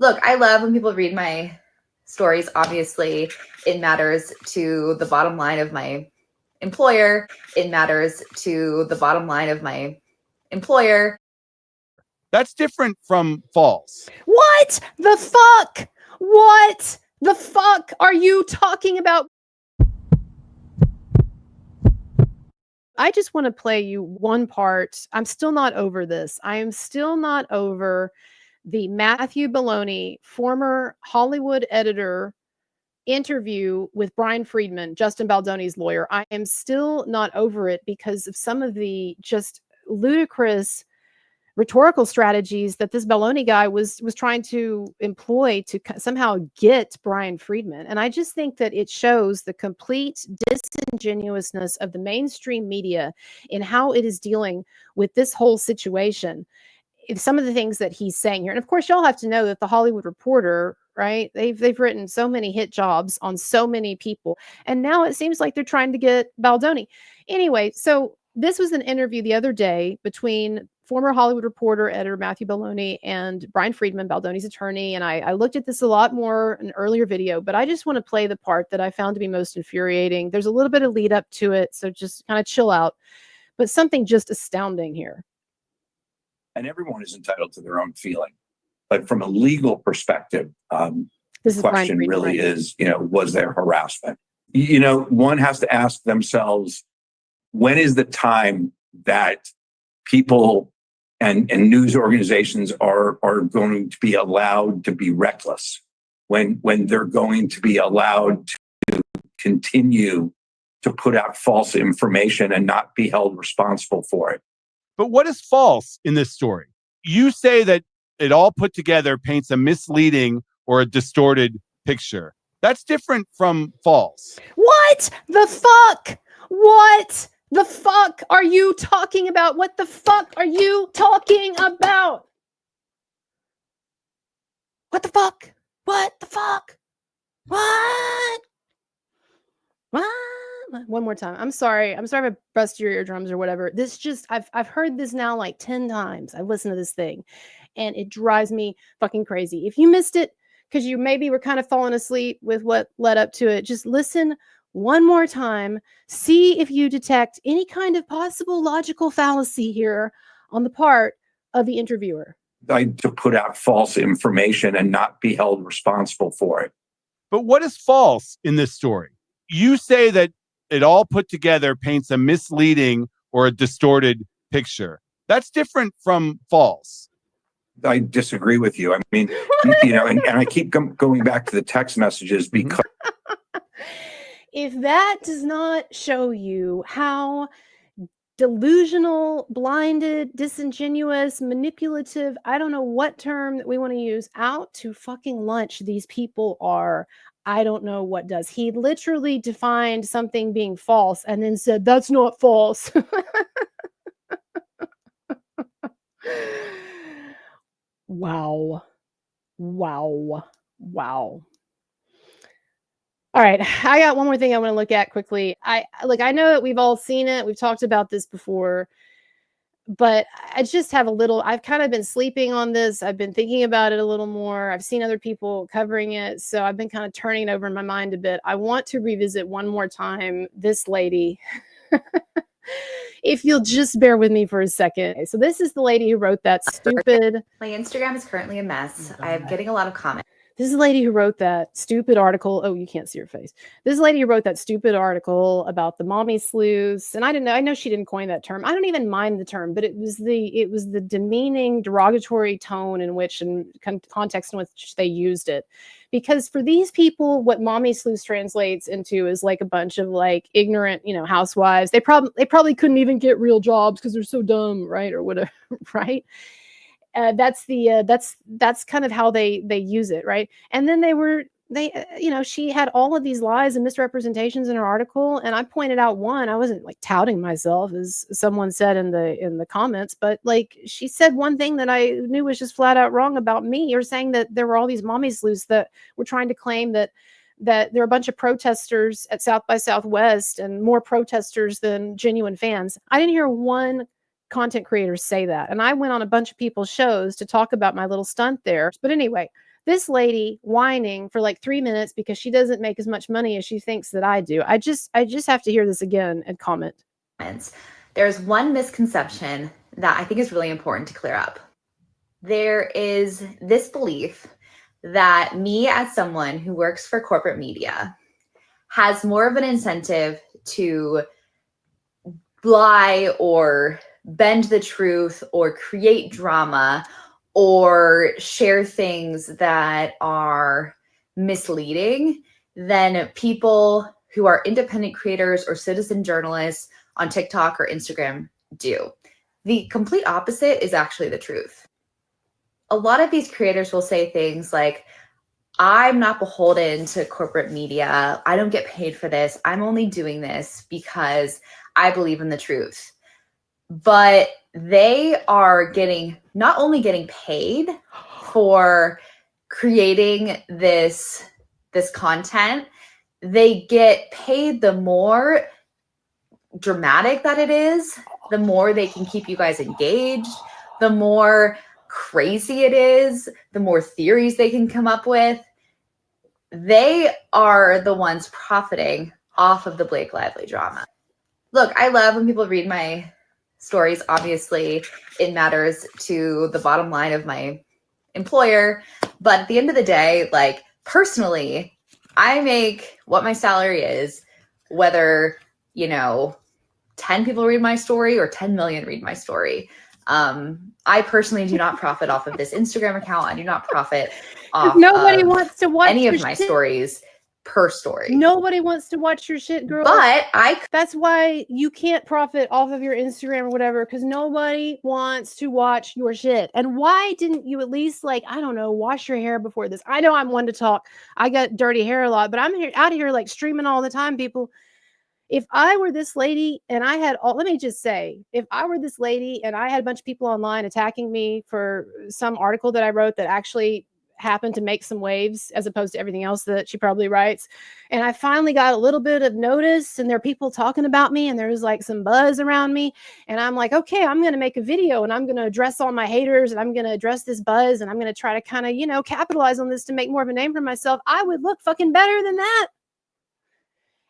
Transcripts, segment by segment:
Look, I love when people read my stories. Obviously, it matters to the bottom line of my employer. It matters to the bottom line of my employer. That's different from false. What the fuck? What the fuck are you talking about? I just want to play you one part. I'm still not over this. I am still not over the Matthew Baldoni, former Hollywood editor, interview with Brian Friedman, Justin Baldoni's lawyer. I am still not over it because of some of the just ludicrous rhetorical strategies that this Baldoni guy was trying to employ to somehow get Brian Friedman. And I just think that it shows the complete disingenuousness of the mainstream media in how it is dealing with this whole situation. Some of the things that he's saying here. And of course, y'all have to know that the Hollywood Reporter, right? They've written so many hit jobs on so many people. And now it seems like they're trying to get Baldoni. Anyway, so this was an interview the other day between former Hollywood Reporter editor Matthew Baldoni and Brian Friedman, Baldoni's attorney. And I looked at this a lot more in an earlier video, but I just want to play the part that I found to be most infuriating. There's a little bit of lead up to it, so just kind of chill out. But something just astounding here. And everyone is entitled to their own feeling. But from a legal perspective, the question really is, was there harassment? One has to ask themselves, when is the time that people and news organizations are going to be allowed to be reckless, when they're going to be allowed to continue to put out false information and not be held responsible for it? But what is false in this story? You say that it all put together paints a misleading or a distorted picture. That's different from false. What the fuck? What the fuck are you talking about? What the fuck are you talking about? What the fuck? What the fuck? What? One more time. I'm sorry if I bust your eardrums or whatever. This just, I've heard this now like 10 times. I've listened to this thing and it drives me fucking crazy. If you missed it, because you maybe were kind of falling asleep with what led up to it, just listen one more time. See if you detect any kind of possible logical fallacy here on the part of the interviewer. To put out false information and not be held responsible for it. But what is false in this story? You say that it all put together paints a misleading or a distorted picture. That's different from false. I disagree with you. I mean, and I keep going back to the text messages because if that does not show you how delusional, blinded, disingenuous, manipulative, I don't know what term that we want to use, out to fucking lunch these people are, I don't know what does. He literally defined something being false and then said, that's not false. Wow. All right, I got one more thing I want to look at quickly. I know that we've all seen it. We've talked about this before, but I just have I've kind of been sleeping on this. I've been thinking about it a little more. I've seen other people covering it, so I've been kind of turning it over in my mind a bit. I want to revisit one more time this lady. If you'll just bear with me for a second. So this is the lady who wrote that stupid... My Instagram is currently a mess. I'm getting a lot of comments. This is the lady who wrote that stupid article. Oh, you can't see her face. This is the lady who wrote that stupid article about the mommy sleuths. And I know she didn't coin that term. I don't even mind the term, but it was the demeaning, derogatory tone in which and context in which they used it. Because for these people, what mommy sleuths translates into is like a bunch of like ignorant, housewives. They probably couldn't even get real jobs because they're so dumb, right? Or whatever, right? That's kind of how they use it, right? And then she had all of these lies and misrepresentations in her article, and I pointed out one. I wasn't like touting myself, as someone said in the comments, but like she said one thing that I knew was just flat out wrong about me, or saying that there were all these mommy sleuths that were trying to claim that there are a bunch of protesters at South by Southwest and more protesters than genuine fans. I didn't hear one content creators say that. And I went on a bunch of people's shows to talk about my little stunt there. But anyway, This lady whining for like 3 minutes because she doesn't make as much money as she thinks that I do. I just have to hear this again and comment. There's one misconception that I think is really important to clear up. There is this belief that me, as someone who works for corporate media, has more of an incentive to lie or bend the truth or create drama or share things that are misleading than people who are independent creators or citizen journalists on TikTok or Instagram do. The complete opposite is actually the truth. A lot of these creators will say things like, I'm not beholden to corporate media. I don't get paid for this. I'm only doing this because I believe in the truth. But they are not only getting paid for creating this content, they get paid the more dramatic that it is, the more they can keep you guys engaged, the more crazy it is, the more theories they can come up with. They are the ones profiting off of the Blake Lively drama. Look, I love when people read my stories. Obviously, it matters to the bottom line of my employer. But at the end of the day, like, personally, I make what my salary is, whether, 10 people read my story or 10 million read my story. I personally do not profit off of this Instagram account. I do not profit off nobody wants to watch any of my stories per story. Nobody wants to watch your shit, girl. But that's why you can't profit off of your Instagram or whatever, because nobody wants to watch your shit. And why didn't you at least, like, I don't know, wash your hair before this? I know I'm one to talk. I got dirty hair a lot, but I'm out here like streaming all the time, people. If I were this lady and I had let me just say, if I were this lady and I had a bunch of people online attacking me for some article that I wrote that actually happened to make some waves as opposed to everything else that she probably writes, and I finally got a little bit of notice and there are people talking about me and there's like some buzz around me, and I'm like, okay, I'm going to make a video and I'm going to address all my haters and I'm going to address this buzz and I'm going to try to kind of, capitalize on this to make more of a name for myself, I would look fucking better than that.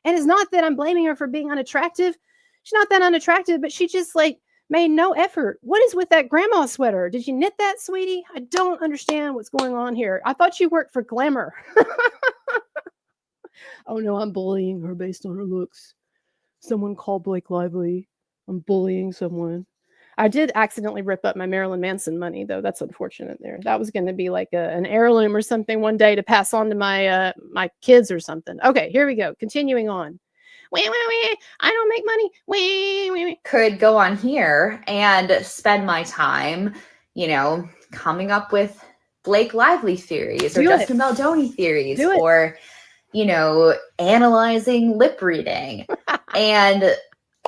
And it's not that I'm blaming her for being unattractive. She's not that unattractive, but she just like made no effort. What is with that grandma sweater? Did you knit that, sweetie? I don't understand what's going on here. I thought you worked for Glamour. Oh no, I'm bullying her based on her looks. Someone called Blake Lively. I'm bullying someone. I did accidentally rip up my Marilyn Manson money, though. That's unfortunate there. That was going to be like an heirloom or something one day to pass on to my my kids or something. Okay, here we go. Continuing on. I don't make money. Could go on here and spend my time, coming up with Blake Lively theories or Justin Baldoni theories or, analyzing lip reading. And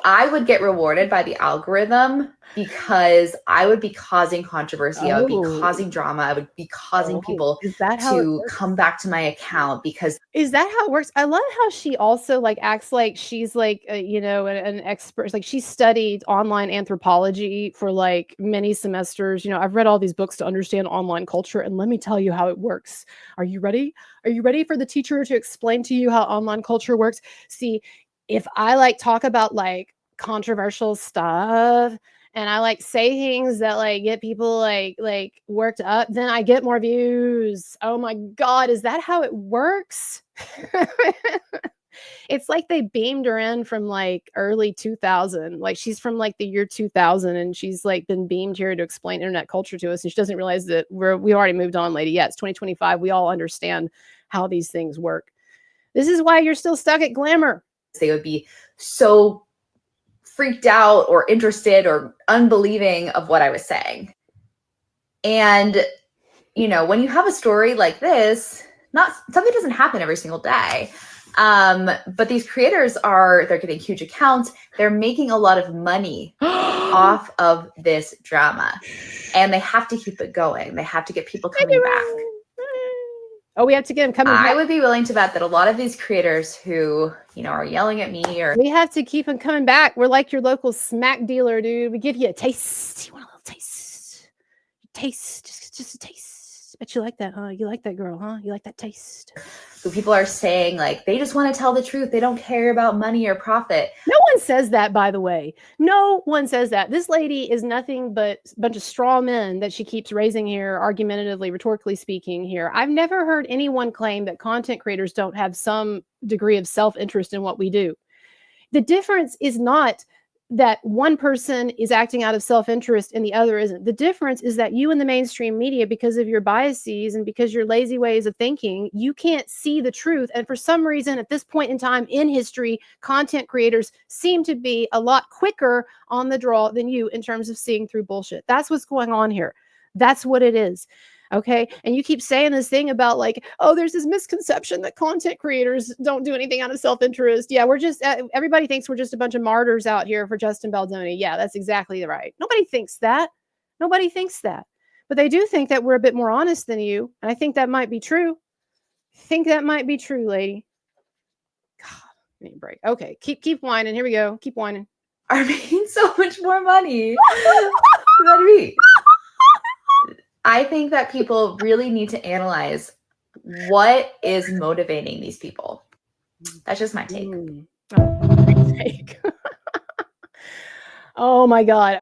I would get rewarded by the algorithm because I would be causing controversy. I would be causing drama. I would be causing people to come back to my account because. Is that how it works? I love how she also like acts like she's like, an expert. Like she studied online anthropology for like many semesters. I've read all these books to understand online culture. And let me tell you how it works. Are you ready? Are you ready for the teacher to explain to you how online culture works? See, if I like talk about like controversial stuff and I like say things that like get people like worked up, then I get more views. Oh my God, is that how it works? It's like they beamed her in from like early 2000. Like she's from like the year 2000 and she's like been beamed here to explain internet culture to us. And she doesn't realize that we already moved on, lady. Yeah, it's 2025. We all understand how these things work. This is why you're still stuck at Glamour. They would be so freaked out or interested or unbelieving of what I was saying. And, when you have a story like this, something doesn't happen every single day. But these creators they're getting huge accounts. They're making a lot of money off of this drama and they have to keep it going. They have to get people coming back. Oh, we have to get them coming back. I would be willing to bet that a lot of these creators who, are yelling at me we have to keep them coming back. We're like your local smack dealer, dude. We give you a taste. You want a little taste? Taste, just a taste. Bet you like that, huh? You like that girl, huh? You like that taste. So people are saying like they just want to tell the truth. They don't care about money or profit. No one says that, by the way. No one says that. This lady is nothing but a bunch of straw men that she keeps raising here, argumentatively, rhetorically speaking here. I've never heard anyone claim that content creators don't have some degree of self-interest in what we do. The difference is not that one person is acting out of self-interest and the other isn't. The difference is that you in the mainstream media, because of your biases and because your lazy ways of thinking, you can't see the truth. And for some reason, at this point in time in history, content creators seem to be a lot quicker on the draw than you in terms of seeing through bullshit. That's what's going on here. That's what it is. Okay. And you keep saying this thing about like, oh, there's this misconception that content creators don't do anything out of self-interest. Yeah, we're just, everybody thinks we're just a bunch of martyrs out here for Justin Baldoni. Yeah, that's exactly right. Nobody thinks that. Nobody thinks that. But they do think that we're a bit more honest than you. And I think that might be true. I think that might be true, lady. God, give me a break. Okay, keep whining. Here we go. Keep whining. Are making so much more money than me. I think that people really need to analyze what is motivating these people. That's just my take. Oh my God.